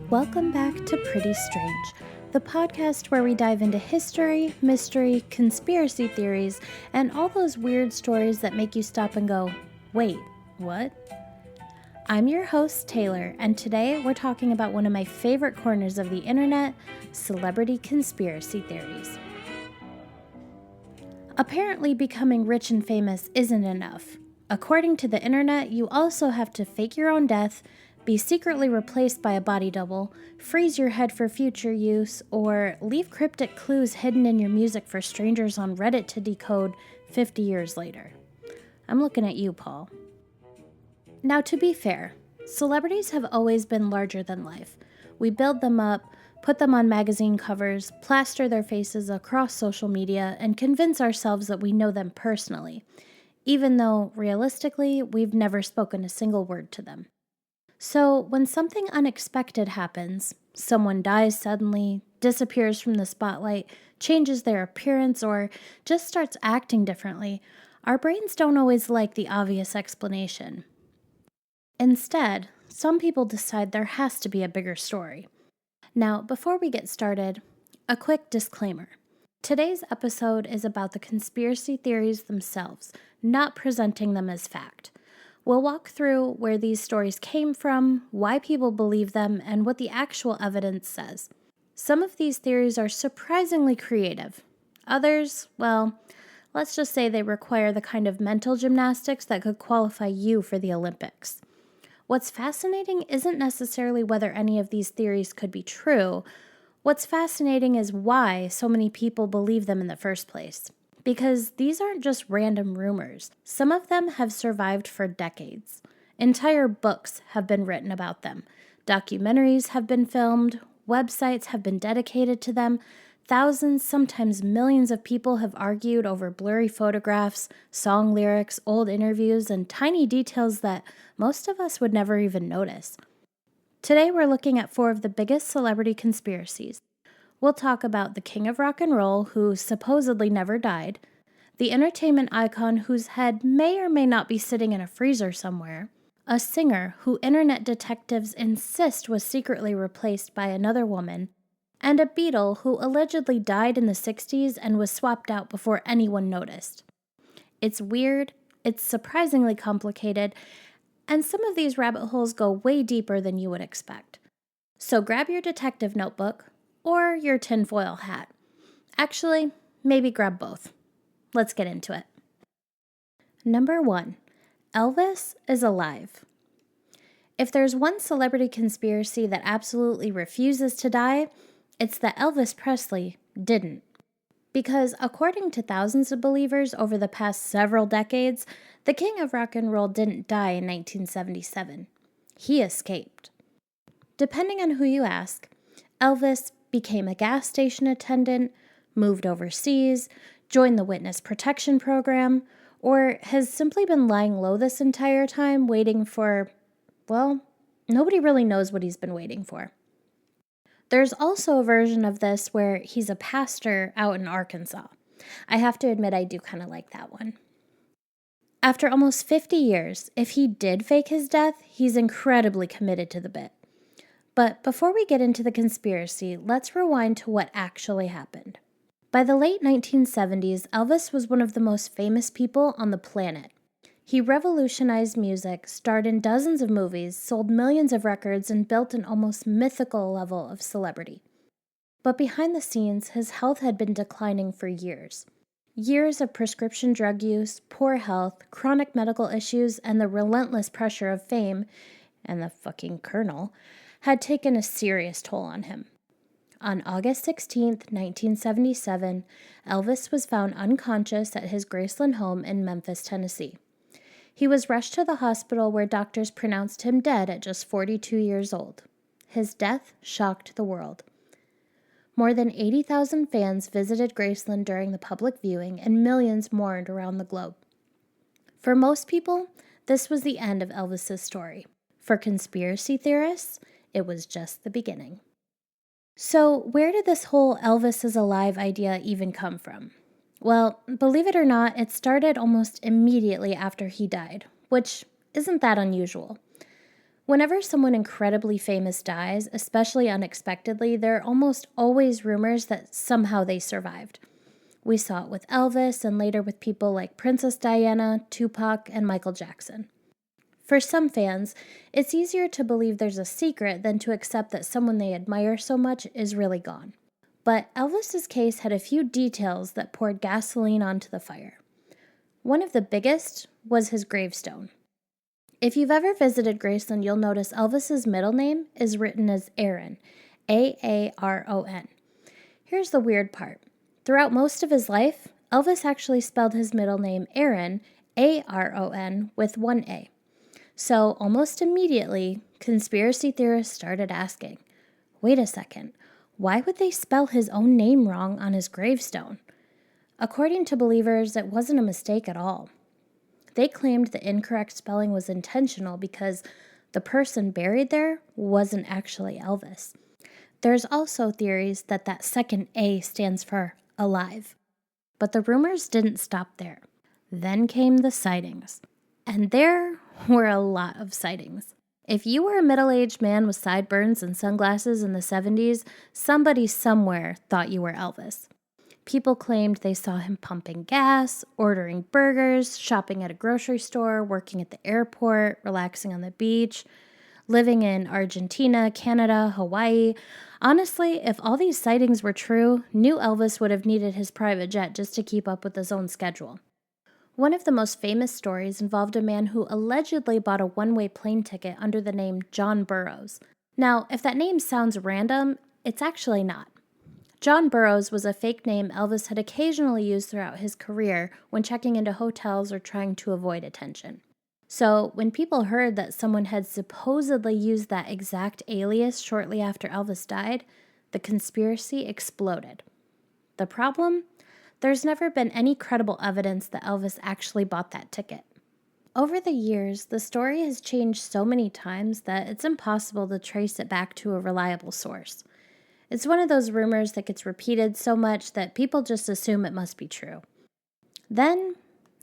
Welcome back to Pretty Strange, the podcast where we dive into history, mystery, conspiracy theories, and all those weird stories that make you stop and go, wait, what? I'm your host, Taylor, and today we're talking about one of my favorite corners of the internet, celebrity conspiracy theories. Apparently, becoming rich and famous isn't enough. According to the internet, you also have to fake your own death, be secretly replaced by a body double, freeze your head for future use, or leave cryptic clues hidden in your music for strangers on Reddit to decode 50 years later. I'm looking at you, Paul. Now, to be fair, celebrities have always been larger than life. We build them up, put them on magazine covers, plaster their faces across social media, and convince ourselves that we know them personally, even though, realistically, we've never spoken a single word to them. So, when something unexpected happens, someone dies suddenly, disappears from the spotlight, changes their appearance, or just starts acting differently, our brains don't always like the obvious explanation. Instead, some people decide there has to be a bigger story. Now, before we get started, a quick disclaimer. Today's episode is about the conspiracy theories themselves, not presenting them as fact. We'll walk through where these stories came from, why people believe them, and what the actual evidence says. Some of these theories are surprisingly creative. Others, well, let's just say they require the kind of mental gymnastics that could qualify you for the Olympics. What's fascinating isn't necessarily whether any of these theories could be true. What's fascinating is why so many people believe them in the first place. Because these aren't just random rumors. Some of them have survived for decades. Entire books have been written about them. Documentaries have been filmed. Websites have been dedicated to them. Thousands, sometimes millions of people have argued over blurry photographs, song lyrics, old interviews, and tiny details that most of us would never even notice. Today we're looking at 4 of the biggest celebrity conspiracies. We'll talk about the king of rock and roll, who supposedly never died, the entertainment icon whose head may or may not be sitting in a freezer somewhere, a singer who internet detectives insist was secretly replaced by another woman, and a Beatle who allegedly died in the 60s and was swapped out before anyone noticed. It's weird, it's surprisingly complicated, and some of these rabbit holes go way deeper than you would expect. So grab your detective notebook, or your tinfoil hat. Actually, maybe grab both. Let's get into it. Number 1, Elvis is alive. If there's one celebrity conspiracy that absolutely refuses to die, it's that Elvis Presley didn't. Because according to thousands of believers over the past several decades, the king of rock and roll didn't die in 1977. He escaped. Depending on who you ask, Elvis became a gas station attendant, moved overseas, joined the witness protection program, or has simply been lying low this entire time waiting for, well, nobody really knows what he's been waiting for. There's also a version of this where he's a pastor out in Arkansas. I have to admit I do kind of like that one. After almost 50 years, if he did fake his death, he's incredibly committed to the bit. But before we get into the conspiracy, let's rewind to what actually happened. By the late 1970s, Elvis was one of the most famous people on the planet. He revolutionized music, starred in dozens of movies, sold millions of records, and built an almost mythical level of celebrity. But behind the scenes, his health had been declining for years. Years of prescription drug use, poor health, chronic medical issues, and the relentless pressure of fame, and the fucking colonel, had taken a serious toll on him. On August 16, 1977, Elvis was found unconscious at his Graceland home in Memphis, Tennessee. He was rushed to the hospital where doctors pronounced him dead at just 42 years old. His death shocked the world. More than 80,000 fans visited Graceland during the public viewing, and millions mourned around the globe. For most people, this was the end of Elvis's story. For conspiracy theorists, it was just the beginning. So, where did this whole Elvis is alive idea even come from? Well, believe it or not, it started almost immediately after he died, which isn't that unusual. Whenever someone incredibly famous dies, especially unexpectedly, there are almost always rumors that somehow they survived. We saw it with Elvis and later with people like Princess Diana, Tupac, and Michael Jackson. For some fans, it's easier to believe there's a secret than to accept that someone they admire so much is really gone. But Elvis's case had a few details that poured gasoline onto the fire. One of the biggest was his gravestone. If you've ever visited Graceland, you'll notice Elvis's middle name is written as Aaron, Aaron. Here's the weird part. Throughout most of his life, Elvis actually spelled his middle name Aaron, Aron, with one A. So almost immediately, conspiracy theorists started asking, wait a second, why would they spell his own name wrong on his gravestone? According to believers, it wasn't a mistake at all. They claimed the incorrect spelling was intentional because the person buried there wasn't actually Elvis. There's also theories that that second A stands for alive. But the rumors didn't stop there. Then came the sightings. And there were a lot of sightings. If you were a middle-aged man with sideburns and sunglasses in the 70s, somebody somewhere thought you were Elvis. People claimed they saw him pumping gas, ordering burgers, shopping at a grocery store, working at the airport, relaxing on the beach, living in Argentina, Canada, Hawaii. Honestly, if all these sightings were true, new Elvis would have needed his private jet just to keep up with his own schedule. One of the most famous stories involved a man who allegedly bought a one-way plane ticket under the name John Burroughs. Now, if that name sounds random, it's actually not. John Burroughs was a fake name Elvis had occasionally used throughout his career when checking into hotels or trying to avoid attention. So, when people heard that someone had supposedly used that exact alias shortly after Elvis died, the conspiracy exploded. The problem? There's never been any credible evidence that Elvis actually bought that ticket. Over the years, the story has changed so many times that it's impossible to trace it back to a reliable source. It's one of those rumors that gets repeated so much that people just assume it must be true. Then,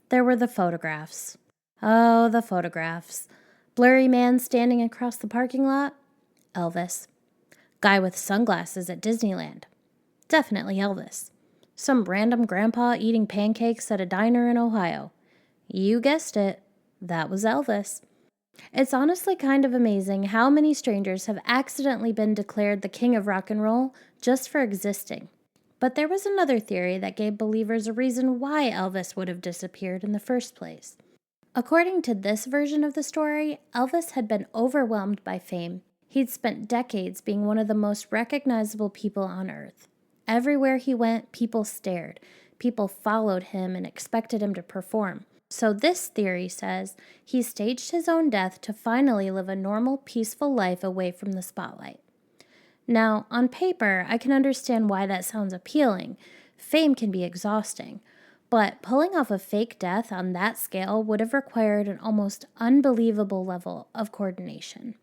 there were the photographs. Oh, the photographs. Blurry man standing across the parking lot? Elvis. Guy with sunglasses at Disneyland? Definitely Elvis. Some random grandpa eating pancakes at a diner in Ohio? You guessed it, that was Elvis. It's honestly kind of amazing how many strangers have accidentally been declared the king of rock and roll just for existing. But there was another theory that gave believers a reason why Elvis would have disappeared in the first place. According to this version of the story, Elvis had been overwhelmed by fame. He'd spent decades being one of the most recognizable people on earth. Everywhere he went, people stared. People followed him and expected him to perform. So this theory says he staged his own death to finally live a normal, peaceful life away from the spotlight. Now, on paper, I can understand why that sounds appealing. Fame can be exhausting. But pulling off a fake death on that scale would have required an almost unbelievable level of coordination.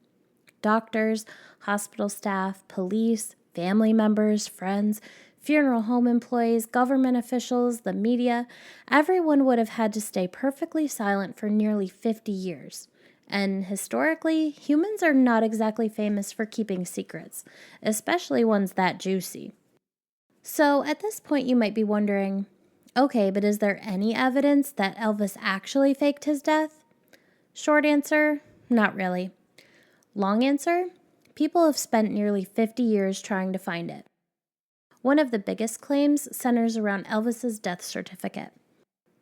Doctors, hospital staff, police, family members, friends, funeral home employees, government officials, the media, everyone would have had to stay perfectly silent for nearly 50 years. And historically, humans are not exactly famous for keeping secrets, especially ones that juicy. So at this point you might be wondering, okay, but is there any evidence that Elvis actually faked his death? Short answer, not really. Long answer, people have spent nearly 50 years trying to find it. One of the biggest claims centers around Elvis's death certificate.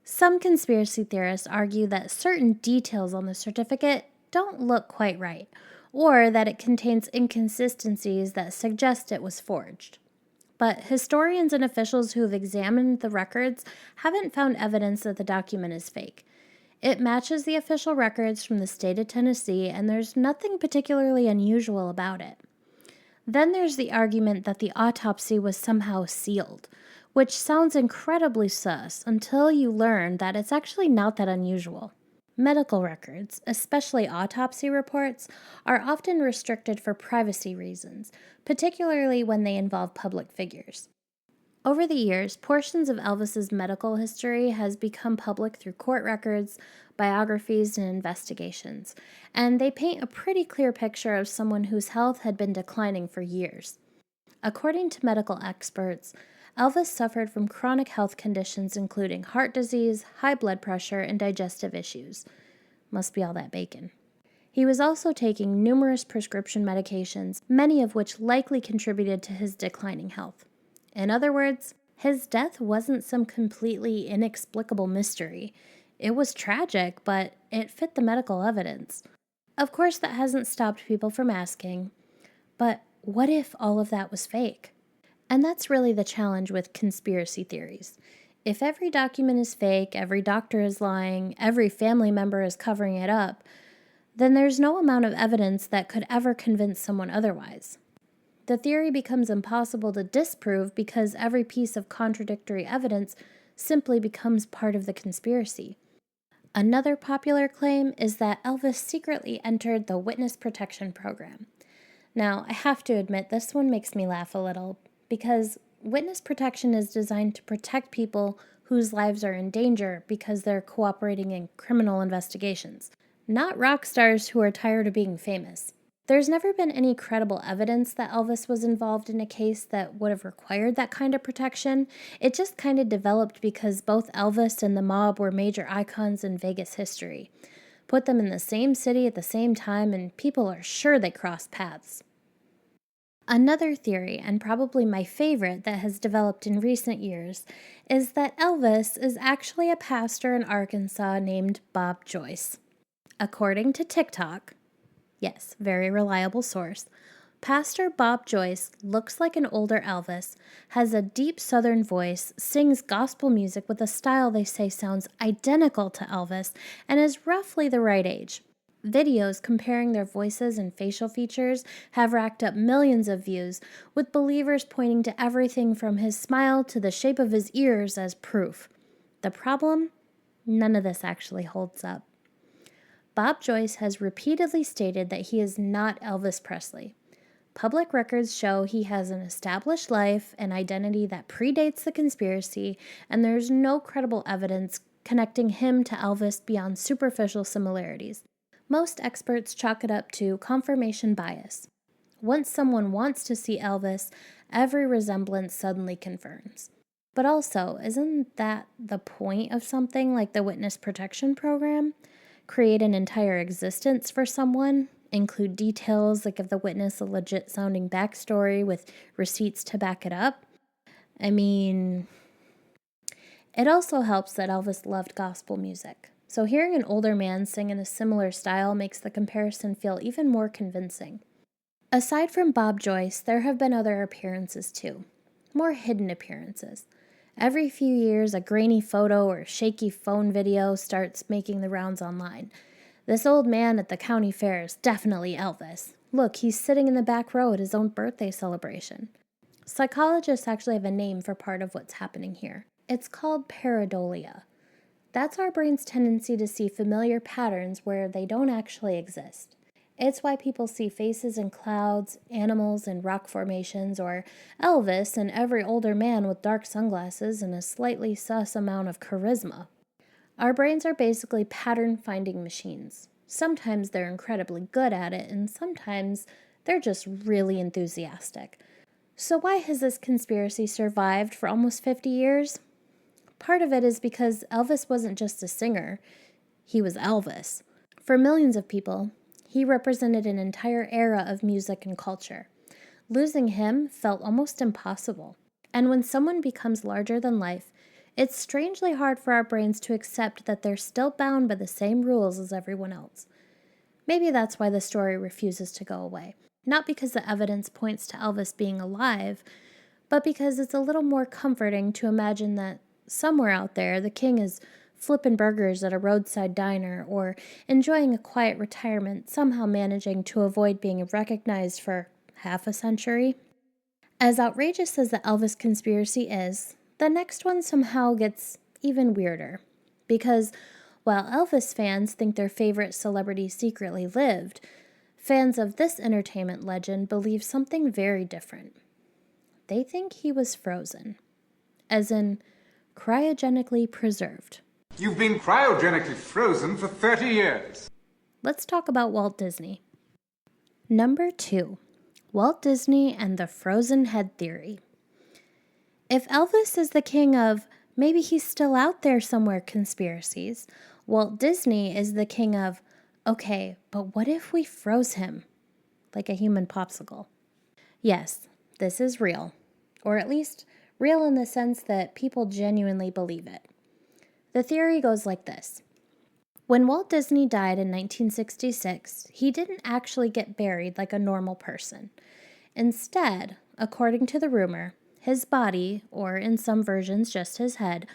Some conspiracy theorists argue that certain details on the certificate don't look quite right, or that it contains inconsistencies that suggest it was forged. But historians and officials who have examined the records haven't found evidence that the document is fake. It matches the official records from the state of Tennessee, and there's nothing particularly unusual about it. Then there's the argument that the autopsy was somehow sealed, which sounds incredibly sus until you learn that it's actually not that unusual. Medical records, especially autopsy reports, are often restricted for privacy reasons, particularly when they involve public figures. Over the years, portions of Elvis's medical history has become public through court records, biographies, and investigations, and they paint a pretty clear picture of someone whose health had been declining for years. According to medical experts, Elvis suffered from chronic health conditions including heart disease, high blood pressure, and digestive issues. Must be all that bacon. He was also taking numerous prescription medications, many of which likely contributed to his declining health. In other words, his death wasn't some completely inexplicable mystery. It was tragic, but it fit the medical evidence. Of course, that hasn't stopped people from asking, but what if all of that was fake? And that's really the challenge with conspiracy theories. If every document is fake, every doctor is lying, every family member is covering it up, then there's no amount of evidence that could ever convince someone otherwise. The theory becomes impossible to disprove because every piece of contradictory evidence simply becomes part of the conspiracy. Another popular claim is that Elvis secretly entered the witness protection program. Now, I have to admit, this one makes me laugh a little because witness protection is designed to protect people whose lives are in danger because they're cooperating in criminal investigations, not rock stars who are tired of being famous. There's never been any credible evidence that Elvis was involved in a case that would have required that kind of protection. It just kind of developed because both Elvis and the mob were major icons in Vegas history. Put them in the same city at the same time, and people are sure they crossed paths. Another theory, and probably my favorite that has developed in recent years, is that Elvis is actually a pastor in Arkansas named Bob Joyce. According to TikTok, yes, very reliable source, Pastor Bob Joyce looks like an older Elvis, has a deep southern voice, sings gospel music with a style they say sounds identical to Elvis, and is roughly the right age. Videos comparing their voices and facial features have racked up millions of views, with believers pointing to everything from his smile to the shape of his ears as proof. The problem? None of this actually holds up. Bob Joyce has repeatedly stated that he is not Elvis Presley. Public records show he has an established life and identity that predates the conspiracy, and there's no credible evidence connecting him to Elvis beyond superficial similarities. Most experts chalk it up to confirmation bias. Once someone wants to see Elvis, every resemblance suddenly confirms. But also, isn't that the point of something like the Witness Protection Program? Create an entire existence for someone, include details that give the witness a legit-sounding backstory with receipts to back it up. I mean, it also helps that Elvis loved gospel music. So hearing an older man sing in a similar style makes the comparison feel even more convincing. Aside from Bob Joyce, there have been other appearances too. More hidden appearances. Every few years, a grainy photo or shaky phone video starts making the rounds online. This old man at the county fair is definitely Elvis. Look, he's sitting in the back row at his own birthday celebration. Psychologists actually have a name for part of what's happening here. It's called pareidolia. That's our brain's tendency to see familiar patterns where they don't actually exist. It's why people see faces in clouds, animals in rock formations, or Elvis and every older man with dark sunglasses and a slightly sus amount of charisma. Our brains are basically pattern-finding machines. Sometimes they're incredibly good at it, and sometimes they're just really enthusiastic. So why has this conspiracy survived for almost 50 years? Part of it is because Elvis wasn't just a singer. He was Elvis. For millions of people, he represented an entire era of music and culture. Losing him felt almost impossible. And when someone becomes larger than life, it's strangely hard for our brains to accept that they're still bound by the same rules as everyone else. Maybe that's why the story refuses to go away. Not because the evidence points to Elvis being alive, but because it's a little more comforting to imagine that somewhere out there the king is flipping burgers at a roadside diner or enjoying a quiet retirement, somehow managing to avoid being recognized for half a century. As outrageous as the Elvis conspiracy is, the next one somehow gets even weirder. Because while Elvis fans think their favorite celebrity secretly lived, fans of this entertainment legend believe something very different. They think he was frozen. as in cryogenically preserved. You've been cryogenically frozen for 30 years. Let's talk about Walt Disney. Number 2, Walt Disney and the frozen head theory. If Elvis is the king of maybe he's still out there somewhere conspiracies, Walt Disney is the king of, okay, but what if we froze him? Like a human popsicle. Yes, this is real. Or at least real in the sense that people genuinely believe it. The theory goes like this. When Walt Disney died in 1966, he didn't actually get buried like a normal person. Instead, according to the rumor, his body, or in some versions just his head,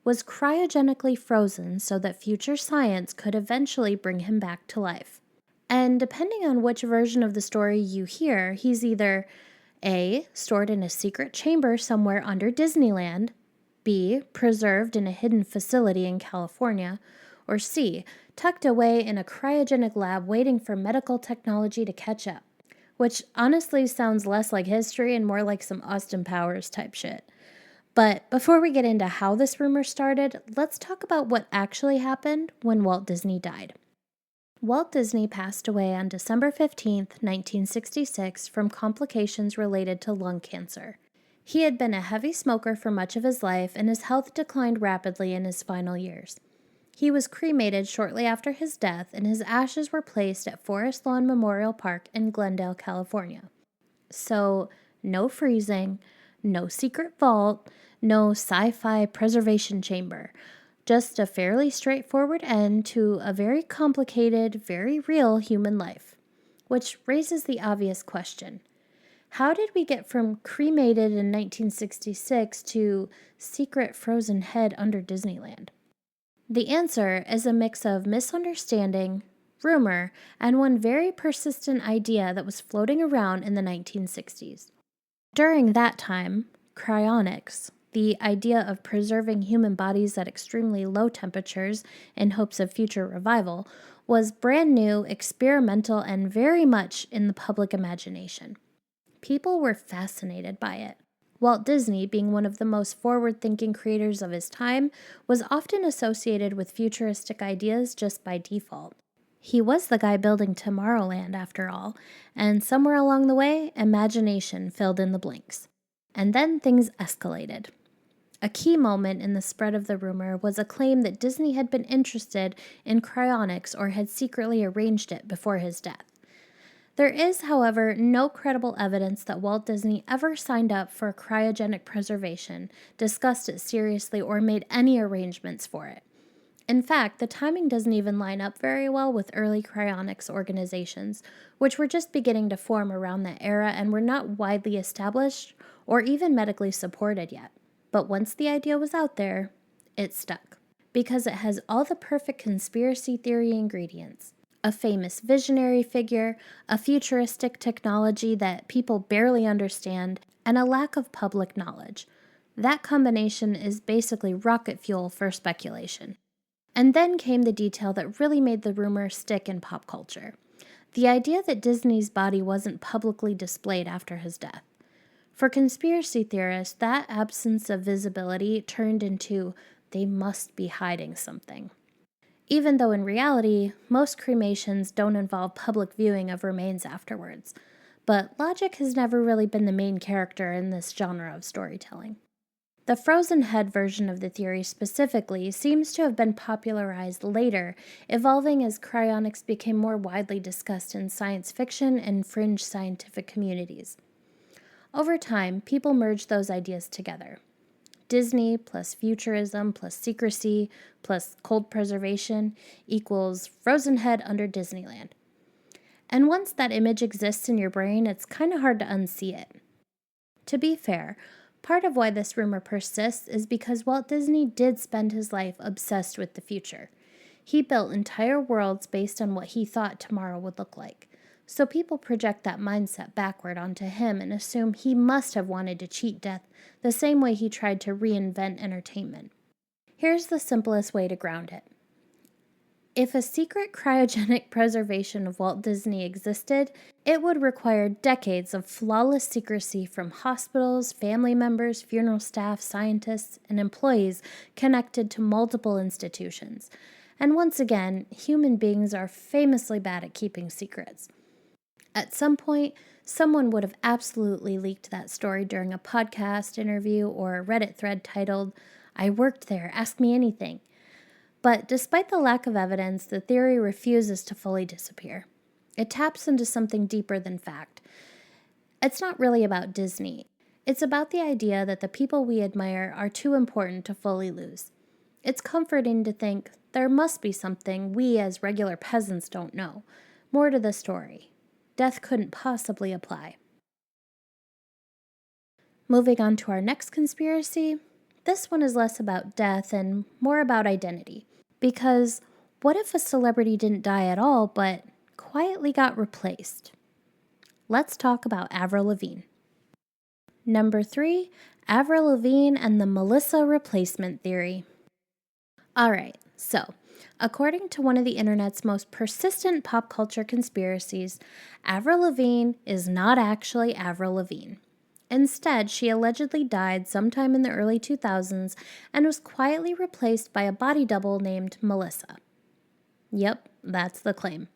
was cryogenically frozen so that future science could eventually bring him back to life. And depending on which version of the story you hear, he's either A, stored in a secret chamber somewhere under Disneyland, B, preserved in a hidden facility in California, or C, tucked away in a cryogenic lab waiting for medical technology to catch up, which honestly sounds less like history and more like some Austin Powers type shit. But before we get into how this rumor started, let's talk about what actually happened when Walt Disney died. Walt Disney passed away on December 15th, 1966 from complications related to lung cancer. He had been a heavy smoker for much of his life, and his health declined rapidly in his final years. He was cremated shortly after his death, and his ashes were placed at Forest Lawn Memorial Park in Glendale, California. So, no freezing, no secret vault, no sci-fi preservation chamber. Just a fairly straightforward end to a very complicated, very real human life. Which raises the obvious question. How did we get from cremated in 1966 to secret frozen head under Disneyland? The answer is a mix of misunderstanding, rumor, and one very persistent idea that was floating around in the 1960s. During that time, cryonics, the idea of preserving human bodies at extremely low temperatures in hopes of future revival, was brand new, experimental, and very much in the public imagination. People were fascinated by it. Walt Disney, being one of the most forward-thinking creators of his time, was often associated with futuristic ideas just by default. He was the guy building Tomorrowland, after all, and somewhere along the way, imagination filled in the blanks. And then things escalated. A key moment in the spread of the rumor was a claim that Disney had been interested in cryonics or had secretly arranged it before his death. There is, however, no credible evidence that Walt Disney ever signed up for cryogenic preservation, discussed it seriously, or made any arrangements for it. In fact, the timing doesn't even line up very well with early cryonics organizations, which were just beginning to form around that era and were not widely established or even medically supported yet. But once the idea was out there, it stuck, because it has all the perfect conspiracy theory ingredients. A famous visionary figure, a futuristic technology that people barely understand, and a lack of public knowledge. That combination is basically rocket fuel for speculation. And then came the detail that really made the rumor stick in pop culture. The idea that Disney's body wasn't publicly displayed after his death. For conspiracy theorists, that absence of visibility turned into, they must be hiding something. Even though in reality, most cremations don't involve public viewing of remains afterwards. But logic has never really been the main character in this genre of storytelling. The frozen head version of the theory specifically seems to have been popularized later, evolving as cryonics became more widely discussed in science fiction and fringe scientific communities. Over time, people merged those ideas together. Disney plus futurism plus secrecy plus cold preservation equals frozen head under Disneyland. And once that image exists in your brain, it's kind of hard to unsee it. To be fair, part of why this rumor persists is because Walt Disney did spend his life obsessed with the future. He built entire worlds based on what he thought tomorrow would look like. So people project that mindset backward onto him and assume he must have wanted to cheat death the same way he tried to reinvent entertainment. Here's the simplest way to ground it. If a secret cryogenic preservation of Walt Disney existed, it would require decades of flawless secrecy from hospitals, family members, funeral staff, scientists, and employees connected to multiple institutions. And once again, human beings are famously bad at keeping secrets. At some point, someone would have absolutely leaked that story during a podcast interview or a Reddit thread titled, "I worked there, ask me anything." But despite the lack of evidence, the theory refuses to fully disappear. It taps into something deeper than fact. It's not really about Disney. It's about the idea that the people we admire are too important to fully lose. It's comforting to think there must be something we as regular peasants don't know. More to the story. Death couldn't possibly apply. Moving on to our next conspiracy, this one is less about death and more about identity. Because what if a celebrity didn't die at all but quietly got replaced? Let's talk about Avril Lavigne. Number 3, Avril Lavigne and the Melissa replacement theory. Alright, so according to one of the internet's most persistent pop culture conspiracies, Avril Lavigne is not actually Avril Lavigne. Instead, she allegedly died sometime in the early 2000s and was quietly replaced by a body double named Melissa. Yep, that's the claim.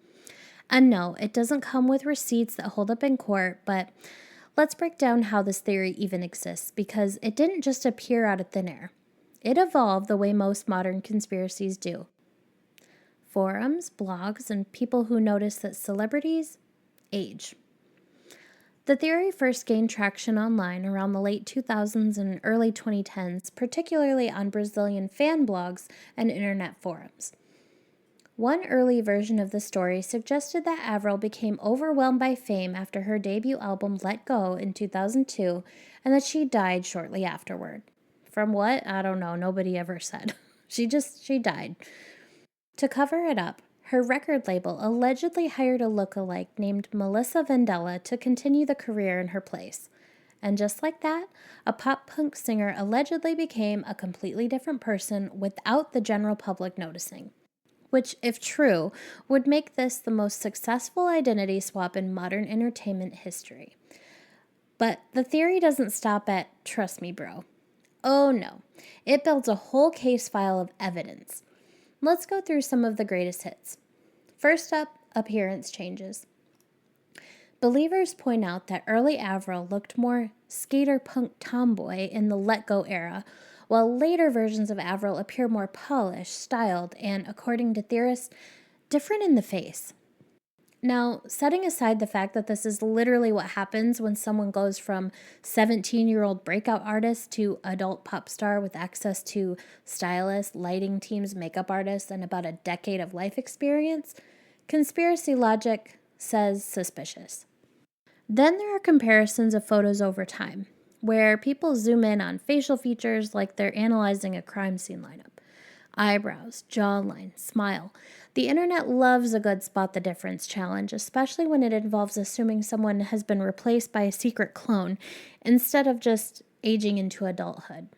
And no, it doesn't come with receipts that hold up in court, but let's break down how this theory even exists, because it didn't just appear out of thin air. It evolved the way most modern conspiracies do. Forums, blogs, and people who notice that celebrities age. The theory first gained traction online around the late 2000s and early 2010s, particularly on Brazilian fan blogs and internet forums. One early version of the story suggested that Avril became overwhelmed by fame after her debut album Let Go in 2002, and that she died shortly afterward. From what? I don't know. Nobody ever said. She died. To cover it up, her record label allegedly hired a lookalike named Melissa Vandella to continue the career in her place. And just like that, a pop-punk singer allegedly became a completely different person without the general public noticing. Which, if true, would make this the most successful identity swap in modern entertainment history. But the theory doesn't stop at, "Trust me, bro." Oh no, it builds a whole case file of evidence. Let's go through some of the greatest hits. First up, appearance changes. Believers point out that early Avril looked more skater punk tomboy in the Let Go era, while later versions of Avril appear more polished, styled, and, according to theorists, different in the face. Now, setting aside the fact that this is literally what happens when someone goes from 17-year-old breakout artist to adult pop star with access to stylists, lighting teams, makeup artists, and about a decade of life experience, conspiracy logic says suspicious. Then there are comparisons of photos over time, where people zoom in on facial features like they're analyzing a crime scene lineup. Eyebrows, jawline, smile. The internet loves a good spot the difference challenge, especially when it involves assuming someone has been replaced by a secret clone instead of just aging into adulthood.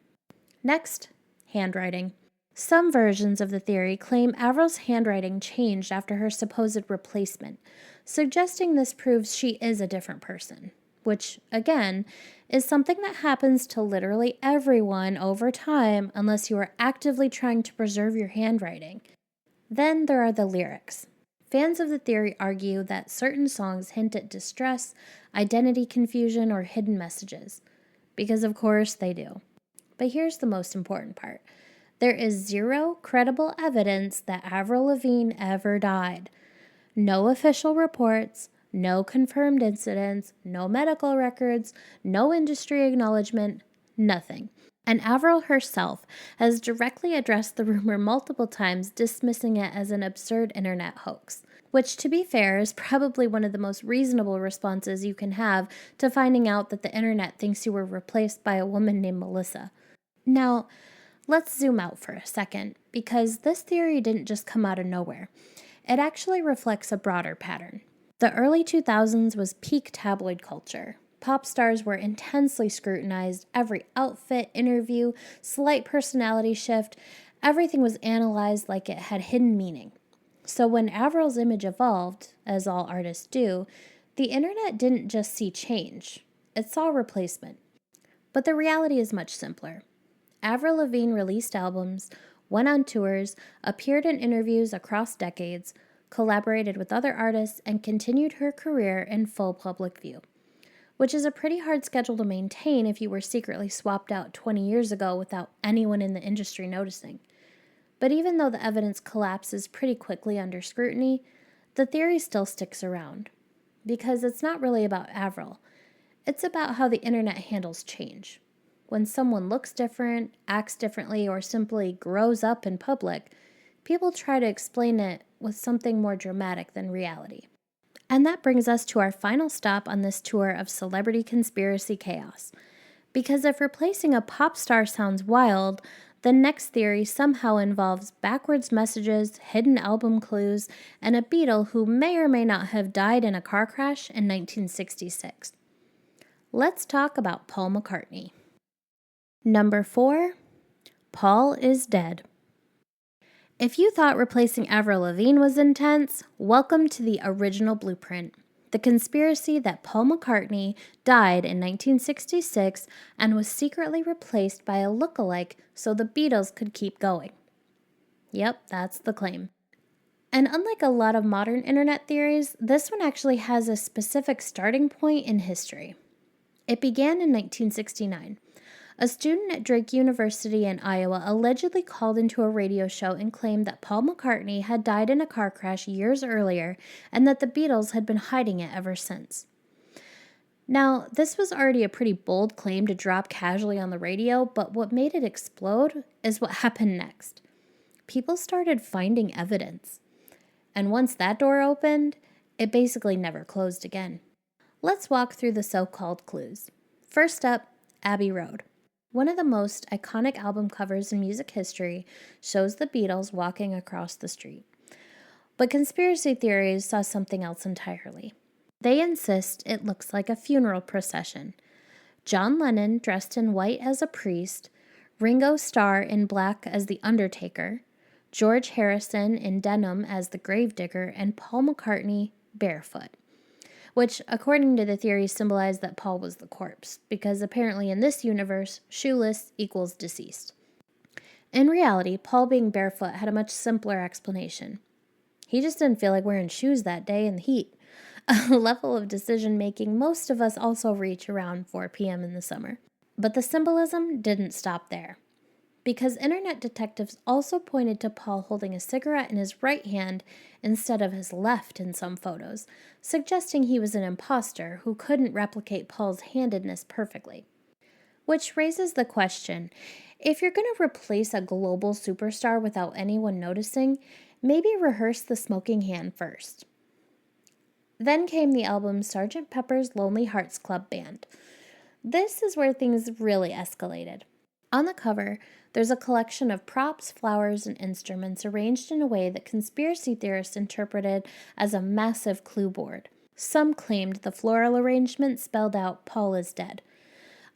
Next, handwriting. Some versions of the theory claim Avril's handwriting changed after her supposed replacement, suggesting this proves she is a different person, which, again, is something that happens to literally everyone over time unless you are actively trying to preserve your handwriting. Then there are the lyrics. Fans of the theory argue that certain songs hint at distress, identity confusion, or hidden messages. Because of course they do. But here's the most important part. There is zero credible evidence that Avril Lavigne ever died. No official reports, no confirmed incidents, no medical records, no industry acknowledgement, nothing. And Avril herself has directly addressed the rumor multiple times, dismissing it as an absurd internet hoax, which, to be fair, is probably one of the most reasonable responses you can have to finding out that the internet thinks you were replaced by a woman named Melissa. Now, let's zoom out for a second, because this theory didn't just come out of nowhere. It actually reflects a broader pattern. The early 2000s was peak tabloid culture. Pop stars were intensely scrutinized. Every outfit, interview, slight personality shift, everything was analyzed like it had hidden meaning. So when Avril's image evolved, as all artists do, the internet didn't just see change, it saw replacement. But the reality is much simpler. Avril Lavigne released albums, went on tours, appeared in interviews across decades, collaborated with other artists, and continued her career in full public view, which is a pretty hard schedule to maintain if you were secretly swapped out 20 years ago without anyone in the industry noticing. But even though the evidence collapses pretty quickly under scrutiny, the theory still sticks around. Because it's not really about Avril. It's about how the internet handles change. When someone looks different, acts differently, or simply grows up in public, people try to explain it with something more dramatic than reality. And that brings us to our final stop on this tour of celebrity conspiracy chaos. Because if replacing a pop star sounds wild, the next theory somehow involves backwards messages, hidden album clues, and a Beatle who may or may not have died in a car crash in 1966. Let's talk about Paul McCartney. Number 4, Paul is dead. If you thought replacing Avril Lavigne was intense, welcome to the original blueprint. The conspiracy that Paul McCartney died in 1966 and was secretly replaced by a look-alike so the Beatles could keep going. Yep, that's the claim. And unlike a lot of modern internet theories, this one actually has a specific starting point in history. It began in 1969. A student at Drake University in Iowa allegedly called into a radio show and claimed that Paul McCartney had died in a car crash years earlier and that the Beatles had been hiding it ever since. Now, this was already a pretty bold claim to drop casually on the radio, but what made it explode is what happened next. People started finding evidence. And once that door opened, it basically never closed again. Let's walk through the so-called clues. First up, Abbey Road. One of the most iconic album covers in music history shows the Beatles walking across the street. But conspiracy theories saw something else entirely. They insist it looks like a funeral procession. John Lennon dressed in white as a priest, Ringo Starr in black as the Undertaker, George Harrison in denim as the gravedigger, and Paul McCartney barefoot, which, according to the theory, symbolized that Paul was the corpse, because apparently in this universe, shoeless equals deceased. In reality, Paul being barefoot had a much simpler explanation. He just didn't feel like wearing shoes that day in the heat, a level of decision-making most of us also reach around 4 p.m. in the summer. But the symbolism didn't stop there, because internet detectives also pointed to Paul holding a cigarette in his right hand instead of his left in some photos, suggesting he was an imposter who couldn't replicate Paul's handedness perfectly. Which raises the question, if you're going to replace a global superstar without anyone noticing, maybe rehearse the smoking hand first. Then came the album Sgt. Pepper's Lonely Hearts Club Band. This is where things really escalated. On the cover, there's a collection of props, flowers, and instruments arranged in a way that conspiracy theorists interpreted as a massive clue board. Some claimed the floral arrangement spelled out Paul is dead.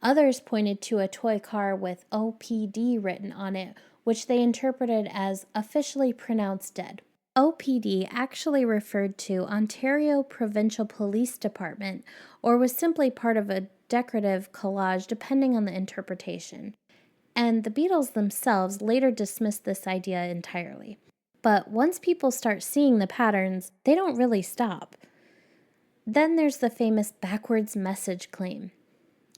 Others pointed to a toy car with OPD written on it, which they interpreted as officially pronounced dead. OPD actually referred to Ontario Provincial Police Department, or was simply part of a decorative collage depending on the interpretation. And the Beatles themselves later dismissed this idea entirely. But once people start seeing the patterns, they don't really stop. Then there's the famous backwards message claim.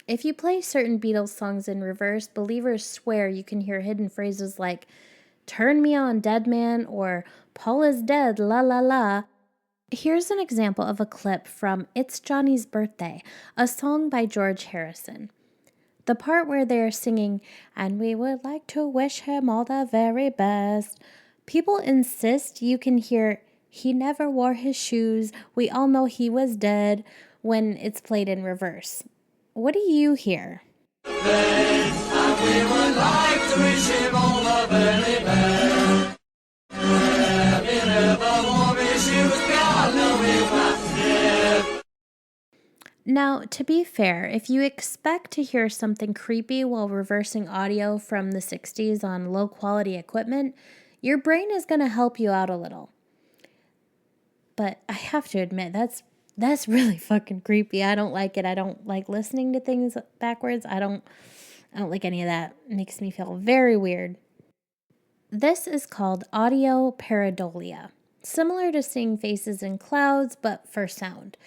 If you play certain Beatles songs in reverse, believers swear you can hear hidden phrases like, "Turn me on, dead man," or "Paul is dead, la la la." Here's an example of a clip from It's Johnny's Birthday, a song by George Harrison. The part where they're singing, "And we would like to wish him all the very best." People insist you can hear, "He never wore his shoes, we all know he was dead," when it's played in reverse. What do you hear? Then, and we would like to wish him all the very best. He never wore his shoes, we all know he was dead. Now, to be fair, if you expect to hear something creepy while reversing audio from the 60s on low-quality equipment, your brain is going to help you out a little. but I have to admit, that's really fucking creepy. I don't like it. I don't like listening to things backwards. I don't like any of that. It makes me feel very weird. This is called audio pareidolia, similar to seeing faces in clouds, but for sound.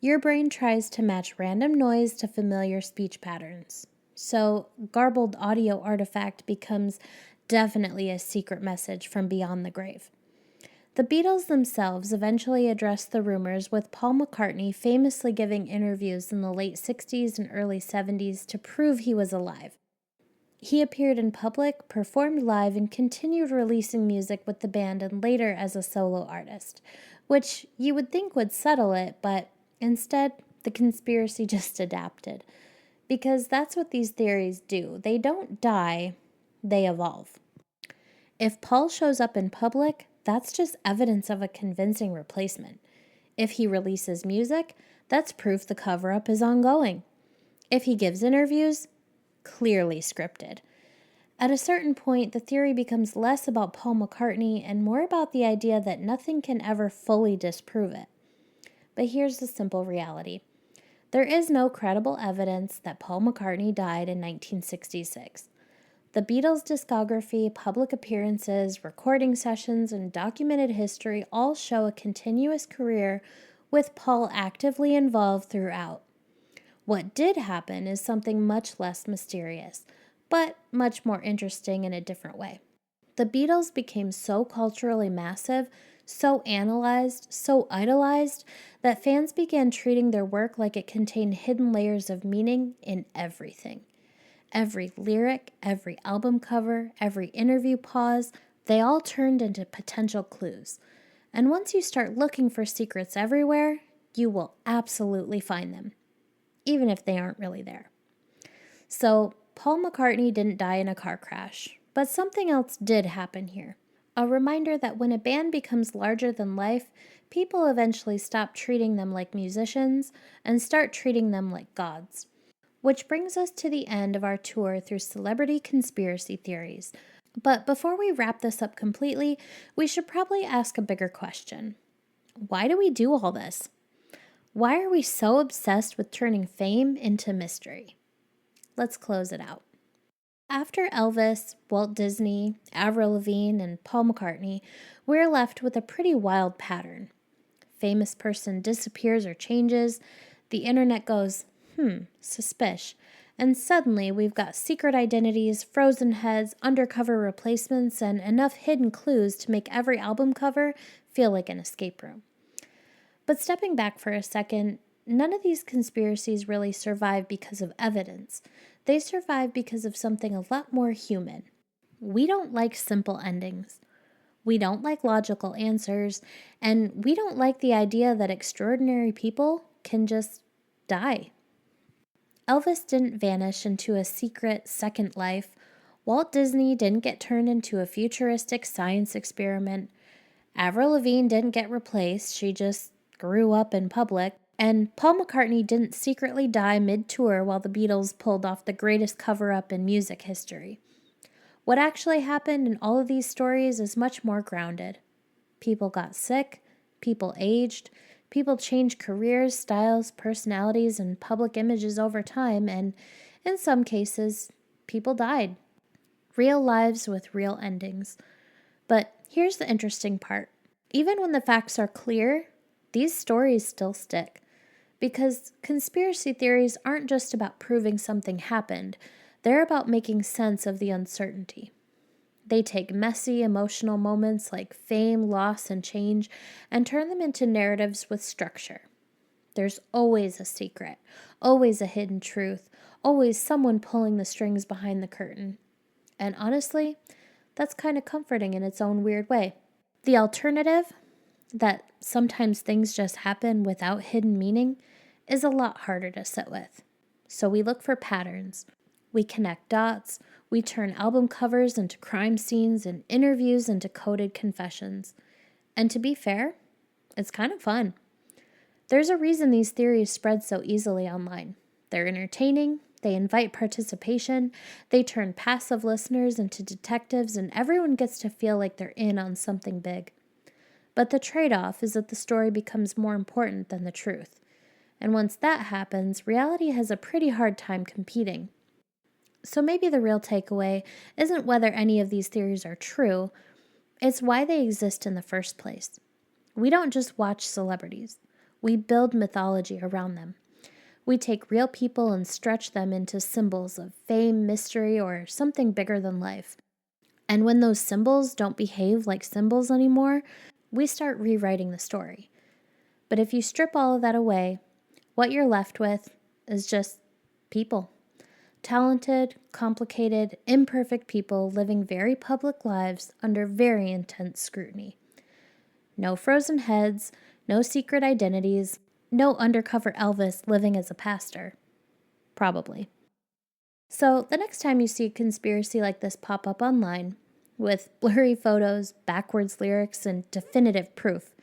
Your brain tries to match random noise to familiar speech patterns. So, garbled audio artifact becomes definitely a secret message from beyond the grave. The Beatles themselves eventually addressed the rumors, with Paul McCartney famously giving interviews in the late 60s and early 70s to prove he was alive. He appeared in public, performed live, and continued releasing music with the band and later as a solo artist, which you would think would settle it, but instead, the conspiracy just adapted. Because that's what these theories do. They don't die, they evolve. If Paul shows up in public, that's just evidence of a convincing replacement. If he releases music, that's proof the cover-up is ongoing. If he gives interviews, clearly scripted. At a certain point, the theory becomes less about Paul McCartney and more about the idea that nothing can ever fully disprove it. But here's the simple reality. There is no credible evidence that Paul McCartney died in 1966. The Beatles' discography, public appearances, recording sessions, and documented history all show a continuous career with Paul actively involved throughout. What did happen is something much less mysterious, but much more interesting in a different way. The Beatles became so culturally massive, so analyzed, so idolized, that fans began treating their work like it contained hidden layers of meaning in everything. Every lyric, every album cover, every interview pause, they all turned into potential clues. And once you start looking for secrets everywhere, you will absolutely find them, even if they aren't really there. So, Paul McCartney didn't die in a car crash, but something else did happen here. A reminder that when a band becomes larger than life, people eventually stop treating them like musicians and start treating them like gods. Which brings us to the end of our tour through celebrity conspiracy theories. But before we wrap this up completely, we should probably ask a bigger question. Why do we do all this? Why are we so obsessed with turning fame into mystery? Let's close it out. After Elvis, Walt Disney, Avril Lavigne, and Paul McCartney, we're left with a pretty wild pattern. Famous person disappears or changes, the internet goes, suspicious, and suddenly we've got secret identities, frozen heads, undercover replacements, and enough hidden clues to make every album cover feel like an escape room. But stepping back for a second, none of these conspiracies really survive because of evidence. They survive because of something a lot more human. We don't like simple endings. We don't like logical answers, and we don't like the idea that extraordinary people can just die. Elvis didn't vanish into a secret second life. Walt Disney didn't get turned into a futuristic science experiment. Avril Lavigne didn't get replaced, she just grew up in public. And Paul McCartney didn't secretly die mid-tour while the Beatles pulled off the greatest cover-up in music history. What actually happened in all of these stories is much more grounded. People got sick, people aged, people changed careers, styles, personalities, and public images over time, and in some cases, people died. Real lives with real endings. But here's the interesting part. Even when the facts are clear, these stories still stick. Because conspiracy theories aren't just about proving something happened, they're about making sense of the uncertainty. They take messy, emotional moments like fame, loss, and change and turn them into narratives with structure. There's always a secret, always a hidden truth, always someone pulling the strings behind the curtain. And honestly, that's kind of comforting in its own weird way. The alternative, that sometimes things just happen without hidden meaning, is a lot harder to sit with. So we look for patterns. We connect dots. We turn album covers into crime scenes and interviews into coded confessions. And to be fair, it's kind of fun. There's a reason these theories spread so easily online. They're entertaining, they invite participation, they turn passive listeners into detectives, and everyone gets to feel like they're in on something big. But the trade-off is that the story becomes more important than the truth. And once that happens, reality has a pretty hard time competing. So maybe the real takeaway isn't whether any of these theories are true, it's why they exist in the first place. We don't just watch celebrities. We build mythology around them. We take real people and stretch them into symbols of fame, mystery, or something bigger than life. And when those symbols don't behave like symbols anymore, we start rewriting the story. But if you strip all of that away, what you're left with is just people. Talented, complicated, imperfect people living very public lives under very intense scrutiny. No frozen heads, no secret identities, no undercover Elvis living as a pastor. Probably. So the next time you see a conspiracy like this pop up online, with blurry photos, backwards lyrics, and definitive proof,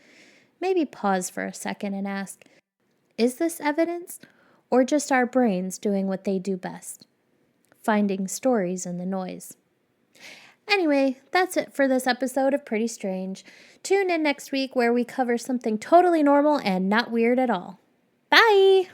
maybe pause for a second and ask, is this evidence, or just our brains doing what they do best? Finding stories in the noise. Anyway, that's it for this episode of Pretty Strange. Tune in next week where we cover something totally normal and not weird at all. Bye!